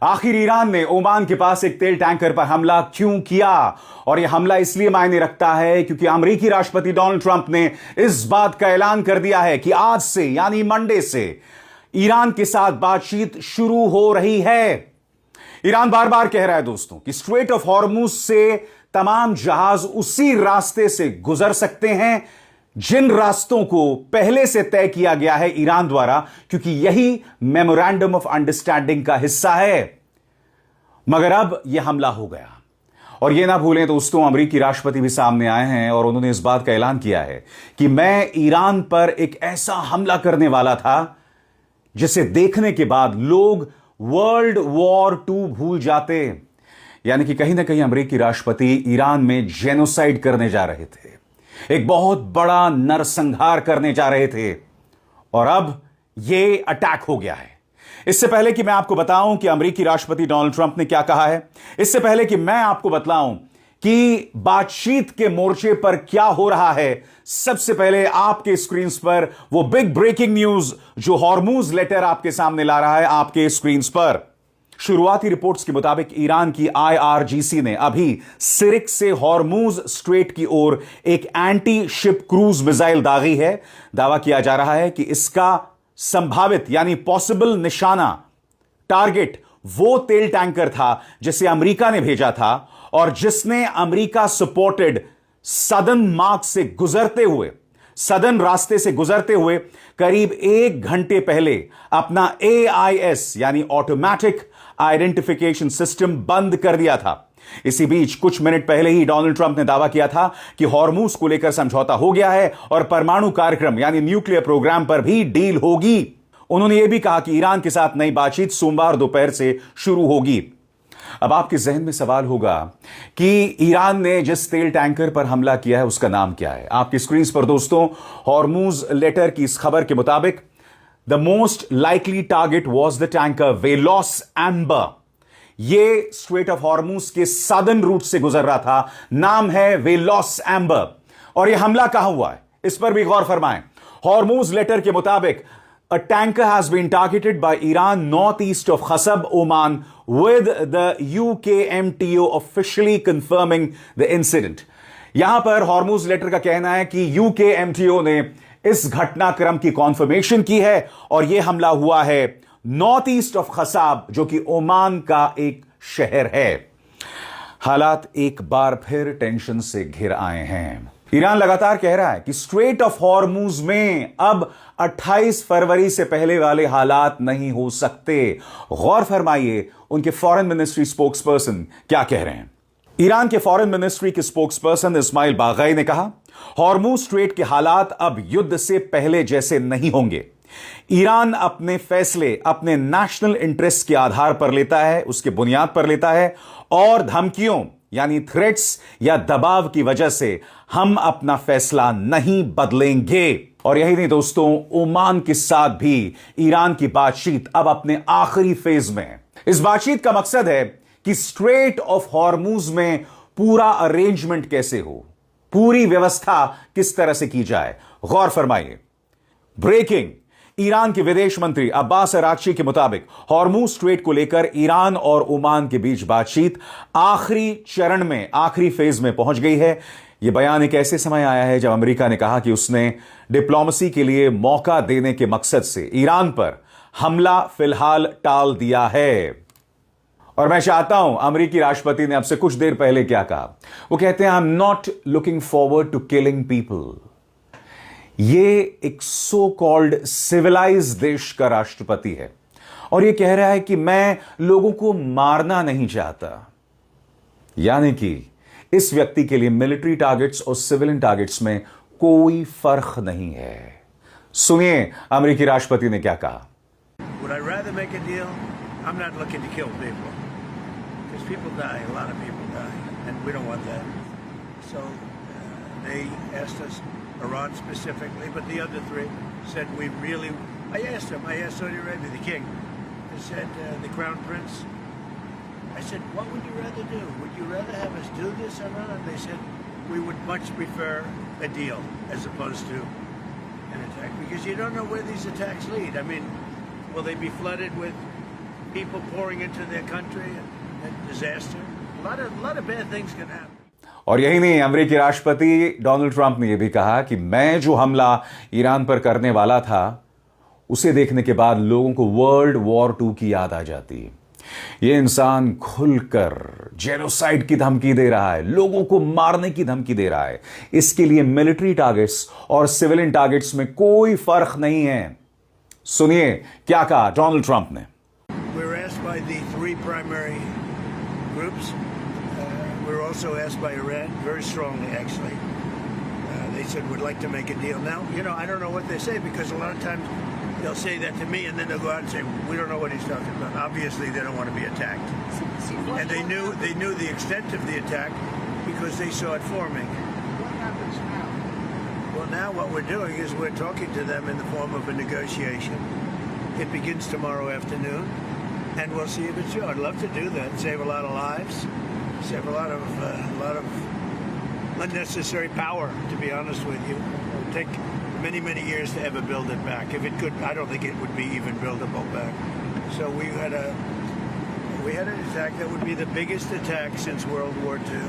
आखिर ईरान ने ओमान के पास एक तेल टैंकर पर हमला क्यों किया? और यह हमला इसलिए मायने रखता है क्योंकि अमेरिकी राष्ट्रपति डोनाल्ड ट्रंप ने इस बात का ऐलान कर दिया है कि आज से यानी मंडे से ईरान के साथ बातचीत शुरू हो रही है। ईरान बार बार कह रहा है दोस्तों कि स्ट्रेट ऑफ हॉर्मुज से तमाम जहाज उसी रास्ते से गुजर सकते हैं जिन रास्तों को पहले से तय किया गया है ईरान द्वारा, क्योंकि यही मेमोरेंडम ऑफ अंडरस्टैंडिंग का हिस्सा है। मगर अब यह हमला हो गया और यह ना भूलें दोस्तों, अमेरिकी राष्ट्रपति भी सामने आए हैं और उन्होंने इस बात का ऐलान किया है कि मैं ईरान पर एक ऐसा हमला करने वाला था जिसे देखने के बाद लोग वर्ल्ड वॉर 2 भूल जाते। यानी कि कहीं ना कहीं अमेरिकी राष्ट्रपति ईरान में जेनोसाइड करने जा रहे थे, एक बहुत बड़ा नरसंहार करने जा रहे थे और अब यह अटैक हो गया है। इससे पहले कि मैं आपको बताऊं कि अमेरिकी राष्ट्रपति डोनाल्ड ट्रंप ने क्या कहा है, इससे पहले कि मैं आपको बतलाऊं कि बातचीत के मोर्चे पर क्या हो रहा है, सबसे पहले आपके स्क्रीन पर वो बिग ब्रेकिंग न्यूज जो हॉर्मुज लेटर आपके सामने ला रहा है आपके स्क्रीन पर। शुरुआती रिपोर्ट्स के मुताबिक ईरान की IRGC ने अभी सिरिक से हॉर्मुज स्ट्रेट की ओर एक एंटी शिप क्रूज मिसाइल दागी है। दावा किया जा रहा है कि इसका संभावित यानी पॉसिबल निशाना टारगेट वो तेल टैंकर था जिसे अमेरिका ने भेजा था और जिसने अमेरिका सपोर्टेड सदर्न मार्ग से गुजरते हुए, सदर्न रास्ते से गुजरते हुए करीब 1 घंटे पहले अपना AIS यानी ऑटोमेटिक आइडेंटिफिकेशन सिस्टम बंद कर दिया था। इसी बीच कुछ मिनट पहले ही डोनाल्ड ट्रंप ने दावा किया था कि हॉर्मुज को लेकर समझौता हो गया है और परमाणु कार्यक्रम यानी न्यूक्लियर प्रोग्राम पर भी डील होगी। उन्होंने यह भी कहा कि ईरान के साथ नई बातचीत सोमवार दोपहर से शुरू होगी। अब आपके जहन में सवाल होगा कि ईरान ने जिस तेल टैंकर पर हमला किया है उसका नाम क्या है। आपकी स्क्रीन पर दोस्तों हॉर्मुज लेटर की इस खबर के मुताबिक the most likely target was the tanker वेलोस amber. यह स्ट्रेट ऑफ हॉर्मुज के सदर्न रूट से गुजर रहा था, नाम है वेलोस एम्बर। और यह हमला कहां हुआ है इस पर भी गौर फरमाएं। हॉर्मुज लेटर के मुताबिक a tanker has been targeted by Iran northeast of Khasab, Oman, with the UKMTO officially confirming the incident. यहां पर हॉर्मुज लेटर का कहना है कि UKMTO ने इस घटनाक्रम की कॉन्फर्मेशन की है और यह हमला हुआ है नॉर्थ ईस्ट ऑफ खसाब जो कि ओमान का एक शहर है। हालात एक बार फिर टेंशन से घिर आए हैं। ईरान लगातार कह रहा है कि स्ट्रेट ऑफ हॉर्मुज में अब 28 फरवरी से पहले वाले हालात नहीं हो सकते। गौर फरमाइए उनके फॉरेन मिनिस्ट्री स्पोक्सपर्सन क्या कह रहे हैं। ईरान के फॉरेन मिनिस्ट्री के स्पोक्सपर्सन इस्माइल बागई ने कहा, हॉर्मुज स्ट्रेट के हालात अब युद्ध से पहले जैसे नहीं होंगे। ईरान अपने फैसले अपने नेशनल इंटरेस्ट के आधार पर लेता है, उसके बुनियाद पर लेता है और धमकियों यानी थ्रेट्स या दबाव की वजह से हम अपना फैसला नहीं बदलेंगे। और यही नहीं दोस्तों, ओमान के साथ भी ईरान की बातचीत अब अपने आखिरी फेज में है। इस बातचीत का मकसद है कि स्ट्रेट ऑफ हॉर्मुज में पूरा अरेंजमेंट कैसे हो, पूरी व्यवस्था किस तरह से की जाए। गौर फरमाइए, ब्रेकिंग, ईरान के विदेश मंत्री अब्बास अराक्ची के मुताबिक हॉर्मुज स्ट्रेट को लेकर ईरान और ओमान के बीच बातचीत आखिरी चरण में, आखिरी फेज में पहुंच गई है। यह बयान एक ऐसे समय आया है जब अमेरिका ने कहा कि उसने डिप्लोमेसी के लिए मौका देने के मकसद से ईरान पर हमला फिलहाल टाल दिया है। और मैं चाहता हूं, अमेरिकी राष्ट्रपति ने अब से कुछ देर पहले क्या कहा, वो कहते हैं I am not looking forward to killing people. ये एक सो कॉल्ड सिविलाइज देश का राष्ट्रपति है और ये कह रहा है कि मैं लोगों को मारना नहीं चाहता। यानी कि इस व्यक्ति के लिए मिलिट्री टारगेट्स और सिविलियन टारगेट्स में कोई फर्क नहीं है। सुनिए अमेरिकी राष्ट्रपति ने क्या कहा। Would I rather make a deal? I'm not looking to kill people because people die, a lot of people die, and we don't want that. So they asked us, Iran specifically, but the other three said we really. I asked Saudi Arabia, the king. I said the crown prince. I said, what would you rather do? Would you rather have us do this or not? And they said we would much prefer a deal as opposed to an attack because you don't know where these attacks lead. I mean, will they be flooded with people pouring into their country and disaster. A lot of bad things can happen. और यही नहीं, अमेरिकी राष्ट्रपति Donald Trump ने यह भी कहा कि मैं जो हमला ईरान पर करने वाला था उसे देखने के बाद लोगों को वर्ल्ड वॉर 2 की याद आ जाती है। यह इंसान खुलकर जेनोसाइड की धमकी दे रहा है, लोगों को मारने की धमकी दे रहा है। इसके लिए मिलिट्री टारगेट्स और सिविलियन टारगेट्स में कोई फर्क नहीं है। सुनिए क्या कहा डोनाल्ड ट्रंप ने। We're asked by the 3 primary groups. We're also asked by Iran, very strongly actually. They said we'd like to make a deal. Now, I don't know what they say, because a lot of times they'll say that to me and then they'll go out and say, we don't know what he's talking about. Obviously, they don't want to be attacked. And they knew the extent of the attack because they saw it forming. What happens now? Well, now what we're doing is we're talking to them in the form of a negotiation. It begins tomorrow afternoon, and we'll see if it's true. I'd love to do that, save a lot of lives. Save a lot of unnecessary power, to be honest with you. It would take many, many years to ever build it back. If it could, I don't think it would be even buildable back. So we had an attack that would be the biggest attack since World War II,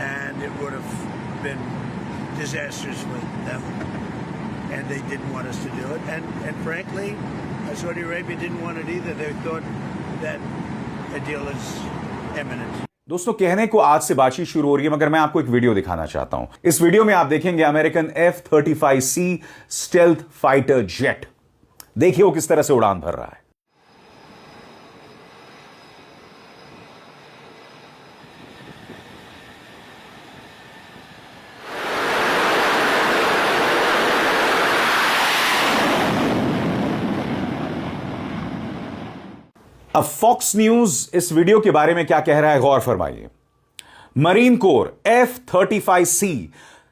and it would have been disastrous for them. And they didn't want us to do it. And frankly, Saudi Arabia didn't want it either. They thought that a deal is imminent. दोस्तों, कहने को आज से बातचीत शुरू हो रही है, मगर मैं आपको एक वीडियो दिखाना चाहता हूं। इस वीडियो में आप देखेंगे American F-35C stealth fighter jet. देखिए वो किस तरह से उड़ान भर रहा है। अब फॉक्स न्यूज इस वीडियो के बारे में क्या कह रहा है, गौर फरमाइए। Marine core F-35C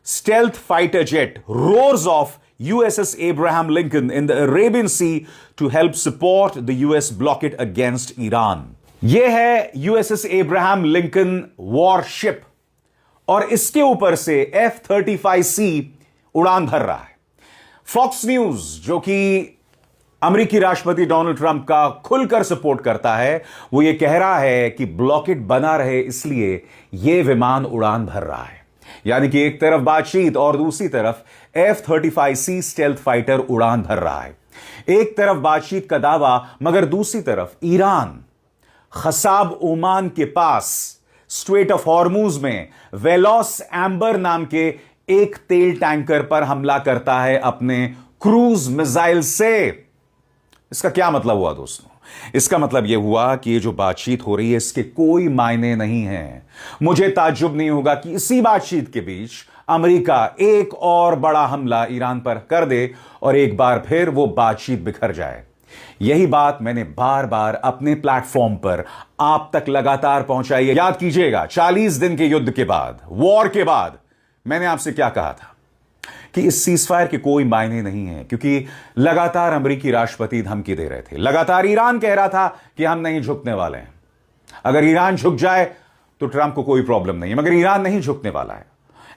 stealth fighter jet roars off USS Abraham Lincoln in the Arabian Sea to help support the US blockade against Iran। यह है USS Abraham Lincoln वॉरशिप और इसके ऊपर से F-35C उड़ान भर रहा है। फॉक्स न्यूज, जो कि अमेरिकी राष्ट्रपति डोनाल्ड ट्रंप का खुलकर सपोर्ट करता है, वो ये कह रहा है कि ब्लॉकेड बना रहे इसलिए ये विमान उड़ान भर रहा है। यानी कि एक तरफ बातचीत और दूसरी तरफ F-35C स्टेल्थ फाइटर उड़ान भर रहा है। एक तरफ बातचीत का दावा, मगर दूसरी तरफ ईरान खसाब ओमान के पास स्ट्रेट ऑफ हॉर्मूज में वेलोस एम्बर नाम के एक तेल टैंकर पर हमला करता है अपने क्रूज मिसाइल से। इसका क्या मतलब हुआ दोस्तों? इसका मतलब यह हुआ कि ये जो बातचीत हो रही है इसके कोई मायने नहीं है। मुझे ताज्जुब नहीं होगा कि इसी बातचीत के बीच अमेरिका एक और बड़ा हमला ईरान पर कर दे और एक बार फिर वो बातचीत बिखर जाए। यही बात मैंने बार बार अपने प्लेटफॉर्म पर आप तक लगातार पहुंचाई है। याद कीजिएगा, 40 दिन के युद्ध के बाद, वॉर के बाद, मैंने आपसे क्या कहा था कि इस सीजफायर के कोई मायने नहीं है, क्योंकि लगातार अमेरिकी राष्ट्रपति धमकी दे रहे थे। लगातार ईरान कह रहा था कि हम नहीं झुकने वाले हैं। अगर ईरान झुक जाए तो ट्रंप को कोई प्रॉब्लम नहीं है, मगर ईरान नहीं झुकने वाला है।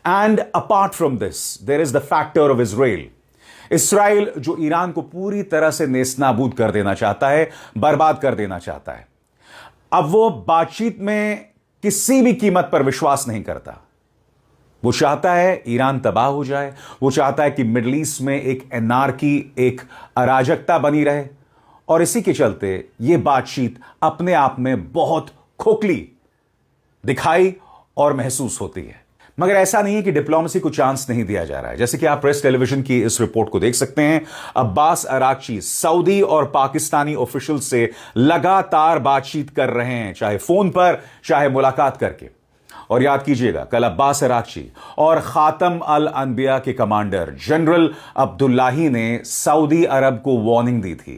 And apart from this there is the factor of Israel. Israel जो ईरान को पूरी तरह से नेस्तनाबूद कर देना चाहता है, बर्बाद कर देना चाहता है। अब वो बातचीत में किसी भी कीमत पर विश्वास नहीं करता। वो चाहता है ईरान तबाह हो जाए। वो चाहता है कि मिडिल ईस्ट में एक एनार्की, एक अराजकता बनी रहे। और इसी के चलते ये बातचीत अपने आप में बहुत खोखली दिखाई और महसूस होती है। मगर ऐसा नहीं है कि डिप्लोमेसी को चांस नहीं दिया जा रहा है। जैसे कि आप प्रेस टेलीविजन की इस रिपोर्ट को देख सकते हैं, अब्बास अराक्ची सऊदी और पाकिस्तानी ऑफिशियल से लगातार बातचीत कर रहे हैं, चाहे फोन पर, चाहे मुलाकात करके। और याद कीजिएगा, कल अब्बास अराक्ची और खातम अल अनबिया के कमांडर जनरल अब्दुल्लाही ने सऊदी अरब को वार्निंग दी थी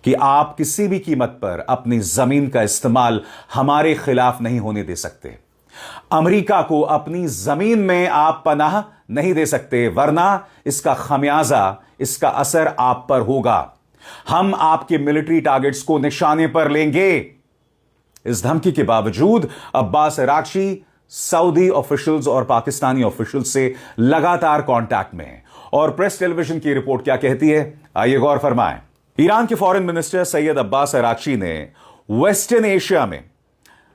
कि आप किसी भी कीमत पर अपनी जमीन का इस्तेमाल हमारे खिलाफ नहीं होने दे सकते। अमेरिका को अपनी जमीन में आप पनाह नहीं दे सकते, वरना इसका खमियाजा, इसका असर आप पर होगा। हम आपके मिलिट्री टारगेट्स को निशाने पर लेंगे। इस धमकी के बावजूद अब्बास अराक्ची सऊदी ऑफिशियल्स और पाकिस्तानी ऑफिशियल्स से लगातार कांटेक्ट में हैं। और प्रेस टेलीविजन की रिपोर्ट क्या कहती है, आइए गौर फरमाएं। ईरान के foreign minister Syed Abbas Araghchi ने वेस्टर्न एशिया में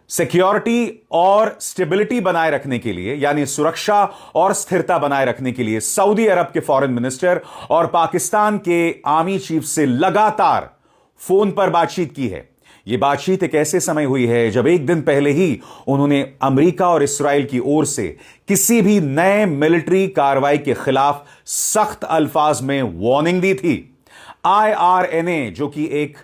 सिक्योरिटी और स्टेबिलिटी बनाए रखने के लिए, यानी सुरक्षा और स्थिरता बनाए रखने के लिए सऊदी अरब के फॉरेन मिनिस्टर और पाकिस्तान के आर्मी चीफ से लगातार फोन पर बातचीत की है। यह बातचीत एक ऐसे समय हुई है जब एक दिन पहले ही उन्होंने अमेरिका और इस्राएल की ओर से किसी भी नए मिलिट्री कार्रवाई के खिलाफ सख्त अल्फाज में वार्निंग दी थी। IRNA, जो कि एक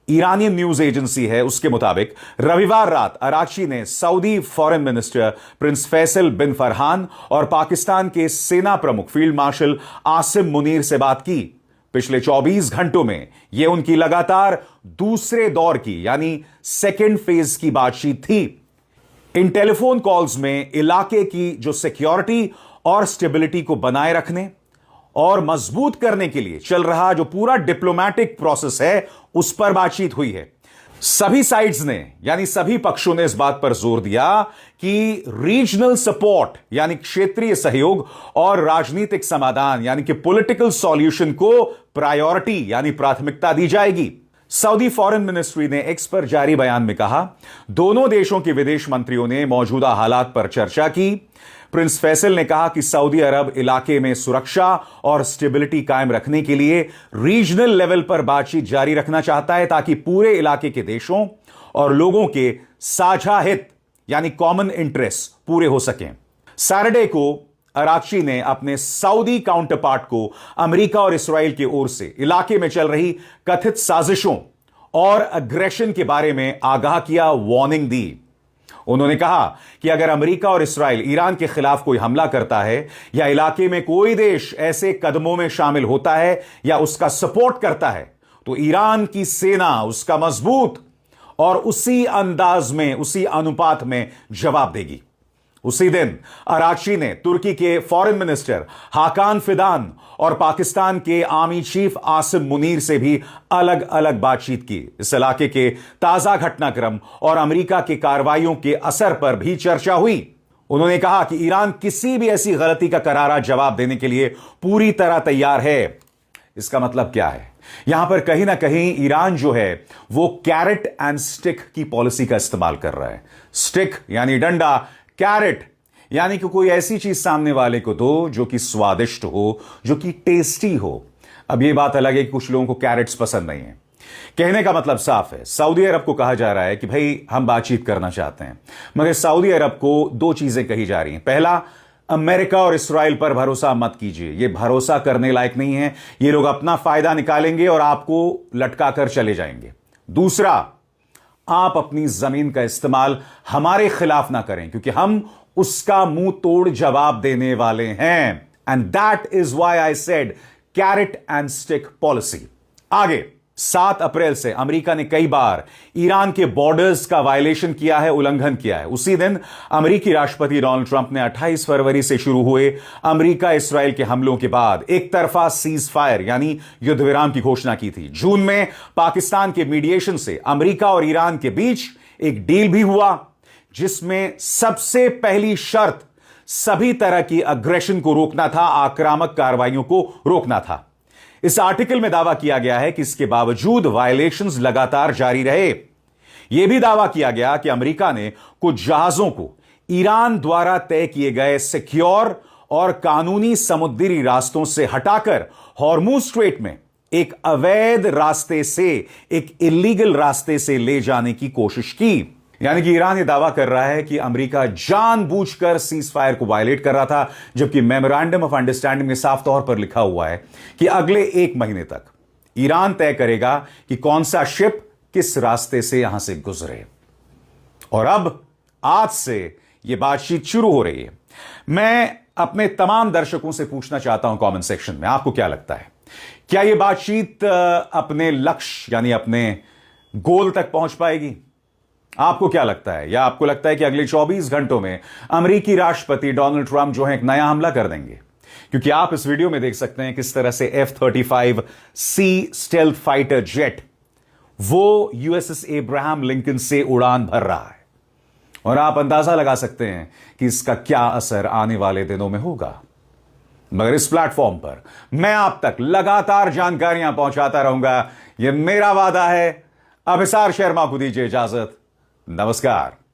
ईरानी न्यूज एजेंसी है, उसके मुताबिक रविवार रात अराक्ची ने Saudi foreign minister prince Faisal bin Farhan और पाकिस्तान के सेना प्रमुख फील्ड मार्शल आसिम मुनीर से बात की। पिछले 24 घंटों में यह उनकी लगातार दूसरे दौर की, यानी सेकेंड फेज की बातचीत थी। इन टेलीफोन कॉल्स में इलाके की जो सिक्योरिटी और स्टेबिलिटी को बनाए रखने और मजबूत करने के लिए चल रहा जो पूरा डिप्लोमैटिक प्रोसेस है, उस पर बातचीत हुई है। सभी साइड्स ने, यानी सभी पक्षों ने इस बात पर जोर दिया कि रीजनल सपोर्ट, यानी क्षेत्रीय सहयोग और राजनीतिक समाधान, यानी कि पॉलिटिकल सॉल्यूशन को प्रायोरिटी, यानी प्राथमिकता दी जाएगी। सऊदी फॉरेन मिनिस्ट्री ने एक्स पर जारी बयान में कहा, दोनों देशों के विदेश मंत्रियों ने मौजूदा हालात पर चर्चा की। प्रिंस फैसल ने कहा कि सऊदी अरब इलाके में सुरक्षा और स्टेबिलिटी कायम रखने के लिए रीजनल लेवल पर बातचीत जारी रखना चाहता है, ताकि पूरे इलाके के देशों और लोगों के साझा हित, यानी कॉमन इंटरेस्ट पूरे हो सकें। सैटरडे को अराक्ची ने अपने सऊदी काउंटर पार्ट को अमेरिका और इस्राएल की ओर से इलाके में चल रही कथित साजिशों और अग्रेशन के बारे में आगाह किया, वार्निंग दी। उन्होंने कहा कि अगर अमेरिका और इस्राएल ईरान के खिलाफ कोई हमला करता है या इलाके में कोई देश ऐसे कदमों में शामिल होता है या उसका सपोर्ट करता है, तो ईरान की सेना उसका मजबूत और उसी अंदाज में, उसी अनुपात में जवाब देगी। उसी दिन अराक्ची ने तुर्की के फॉरेन मिनिस्टर हाकान फिदान और पाकिस्तान के आर्मी चीफ आसिम मुनीर से भी अलग अलग बातचीत की। इस इलाके के ताजा घटनाक्रम और अमेरिका की कार्रवाइयों के असर पर भी चर्चा हुई। उन्होंने कहा कि ईरान किसी भी ऐसी गलती का करारा जवाब देने के लिए पूरी तरह तैयार है। इसका मतलब क्या है? यहां पर कहीं ना कहीं ईरान जो है वो कैरेट एंड स्टिक की पॉलिसी का इस्तेमाल कर रहा है। स्टिक यानी डंडा, कैरेट यानी कि कोई ऐसी चीज सामने वाले को दो जो कि स्वादिष्ट हो, जो कि टेस्टी हो। अब यह बात अलग है कि कुछ लोगों को कैरेट्स पसंद नहीं है। कहने का मतलब साफ है, सऊदी अरब को कहा जा रहा है कि भाई हम बातचीत करना चाहते हैं, मगर सऊदी अरब को दो चीजें कही जा रही हैं। पहला, अमेरिका और इस्राएल पर भरोसा मत कीजिए, यह भरोसा करने लायक नहीं है, ये लोग अपना फायदा निकालेंगे और आपको लटका कर चले जाएंगे। दूसरा, आप अपनी जमीन का इस्तेमाल हमारे खिलाफ ना करें, क्योंकि हम उसका मुंह तोड़ जवाब देने वाले हैं। And that is why I said carrot and stick policy. आगे 7 अप्रैल से अमेरिका ने कई बार ईरान के बॉर्डर्स का वायलेशन किया है, उल्लंघन किया है। उसी दिन अमेरिकी राष्ट्रपति डोनाल्ड ट्रंप ने 28 फरवरी से शुरू हुए अमेरिका इस्राएल के हमलों के बाद एक तरफा सीज फायर, यानी युद्ध विराम की घोषणा की थी। जून में पाकिस्तान के मीडिएशन से अमेरिका और ईरान के बीच एक डील भी हुआ, जिसमें सबसे पहली शर्त सभी तरह की अग्रेशन को रोकना था, आक्रामक कार्रवाइयों को रोकना था। इस आर्टिकल में दावा किया गया है कि इसके बावजूद वायलेशंस लगातार जारी रहे। यह भी दावा किया गया कि अमेरिका ने कुछ जहाजों को ईरान द्वारा तय किए गए सिक्योर और कानूनी समुद्री रास्तों से हटाकर हॉर्मुज स्ट्रेट में एक अवैध रास्ते से, एक इलीगल रास्ते से ले जाने की कोशिश की। यानी कि ईरान यह दावा कर रहा है कि अमेरिका जानबूझकर सीज फायर को वायलेट कर रहा था, जबकि मेमोरेंडम ऑफ अंडरस्टैंडिंग में साफ तौर पर लिखा हुआ है कि अगले 1 महीने तक ईरान तय करेगा कि कौन सा शिप किस रास्ते से यहां से गुजरे। और अब आज से यह बातचीत शुरू हो रही है। मैं अपने तमाम दर्शकों से पूछना चाहता हूं कमेंट सेक्शन में, आपको क्या लगता है, क्या यह बातचीत अपने लक्ष्य यानी अपने गोल तक पहुंच पाएगी? आपको क्या लगता है? या आपको लगता है कि अगले 24 घंटों में अमेरिकी राष्ट्रपति डोनाल्ड ट्रंप जो है एक नया हमला कर देंगे? क्योंकि आप इस वीडियो में देख सकते हैं किस तरह से F-35C स्टेल्थ फाइटर जेट वो USS एब्राहम लिंकन से उड़ान भर रहा है, और आप अंदाजा लगा सकते हैं कि इसका क्या असर आने वाले दिनों में होगा। मगर इस प्लेटफॉर्म पर मैं आप तक लगातार जानकारियां पहुंचाता रहूंगा, यह मेरा वादा है। अभिसार शर्मा को दीजिए इजाजत। नमस्कार।